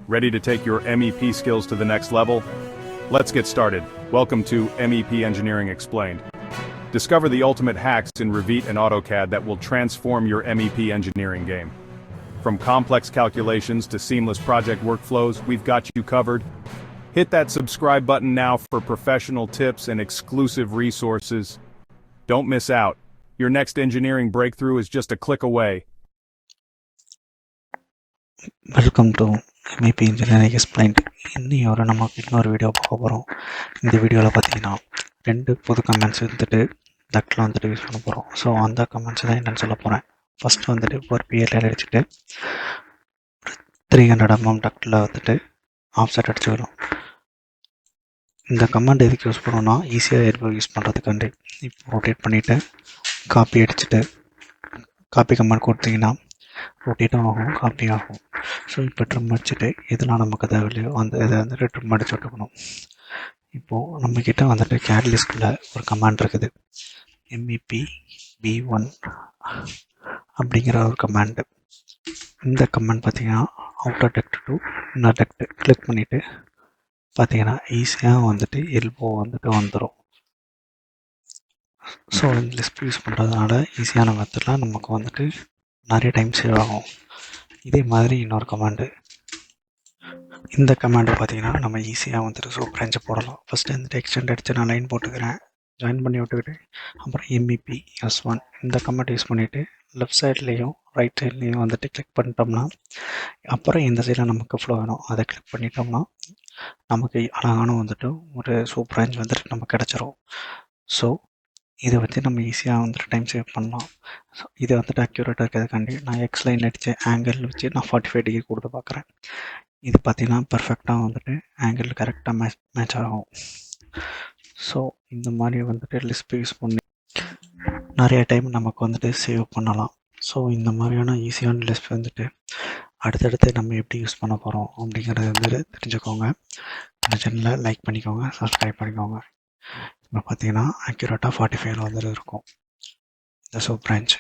Ready to take your MEP skills to the next level? Let's get started. Welcome to MEP Engineering Explained. Discover the ultimate hacks in Revit and AutoCAD that will transform your MEP engineering game. From complex calculations to seamless project workflows, we've got you covered. Hit that subscribe button now for professional tips and exclusive resources. Don't miss out. Your next engineering breakthrough is just a click away. Welcome to MEP engineering explained. இன்னொரு video பார்க்க போகிறோம். இந்த வீடியோவில் பார்த்தீங்கன்னா 2 புது comments ductile use பண்ண போகிறோம். So அந்த கமெண்ட்ஸ் தான் என்னென்னு சொல்ல போகிறேன். ஃபஸ்ட்டு ஒரு பிஎல்ஆர் அடிச்சுட்டு 300 mm டக்டில் ஆஃப்செட் அடிச்சு வரும். இந்த கமெண்ட் எதுக்கு யூஸ் பண்ணுறோன்னா ஈஸியாக யூஸ் பண்ணுறதுக்காண்டி. இப்போ ரொட்டேட் பண்ணிவிட்டு காப்பி அடிச்சுட்டு காப்பி கமெண்ட் கொடுத்தீங்கன்னா ரொட்டேட்டும் ஆகும், காப்பி ஆகும். ஸோ இப்போ ட்ரிம் அடிச்சுட்டு இதெல்லாம் நமக்கு தேவையில்லையோ இதை ட்ரிம் அடிச்சு விட்டுக்கணும். இப்போது நம்மக்கிட்ட கேட்லிஸ்ட்டில் ஒரு கமாண்ட் இருக்குது, MEP B1 அப்படிங்கிற ஒரு கமாண்டு. இந்த கமாண்ட் பார்த்தீங்கன்னா அவுட்டர் டெக்ட் டு இன்னர் டெக்ட் கிளிக் பண்ணிவிட்டு பார்த்தீங்கன்னா ஈஸியாக எல்போ வந்துடும். ஸோ இந்த லிஸ்ட் யூஸ் பண்ணுறதுனால ஈஸியான மெத்தடில் நமக்கு நிறைய டைம் சேவ் ஆகும். இதே மாதிரி இன்னொரு கமாண்டு, இந்த கமாண்டு பார்த்தீங்கன்னா நம்ம ஈஸியாக சூப்பர் ரேஞ்சை போடலாம். ஃபஸ்ட்டு எக்ஸ்டெண்ட் அடித்து நான் லைன் போட்டுக்கிறேன், ஜாயின் பண்ணி விட்டுக்கிட்டு அப்புறம் MEP S1 இந்த கமாண்ட் யூஸ் பண்ணிவிட்டு லெஃப்ட் சைட்லேயும் ரைட் சைட்லேயும் கிளிக் பண்ணிட்டோம்னா அப்புறம் இந்த சைடில் நமக்கு ஃப்ளோ வேணும் அதை கிளிக் பண்ணிட்டோம்னா நமக்கு அழகான ஒரு சூப்பர் ரேஞ்ச் நமக்கு கிடச்சிரும். ஸோ இதை வச்சு நம்ம ஈஸியாக டைம் சேவ் பண்ணலாம். ஸோ இதை அக்யூரேட்டாக இருக்கிறதுக்காண்டி நான் எக்ஸ் லைன் அடித்த ஆங்கிள் வச்சு நான் 45 டிகிரி கொடுத்து பார்க்குறேன். இது பார்த்திங்கன்னா பர்ஃபெக்டாக ஆங்கிள் கரெக்டாக மேட்ச் ஆகும். ஸோ இந்த மாதிரி லிஸ்ட் யூஸ் பண்ணி நிறைய டைம் நமக்கு சேவ் பண்ணலாம். ஸோ இந்த மாதிரியான ஈஸியான லிஸ்ட் அடுத்தடுத்து நம்ம எப்படி யூஸ் பண்ண போகிறோம் அப்படிங்கிறத தெரிஞ்சுக்கோங்க. இந்த சேனலை லைக் பண்ணிக்கோங்க, சப்ஸ்கிரைப் பண்ணிக்கோங்க. இப்போ பார்த்தீங்கன்னா அக்யூரேட்டாக 45 இருக்கும் இந்த சூப் பிரான்ச்.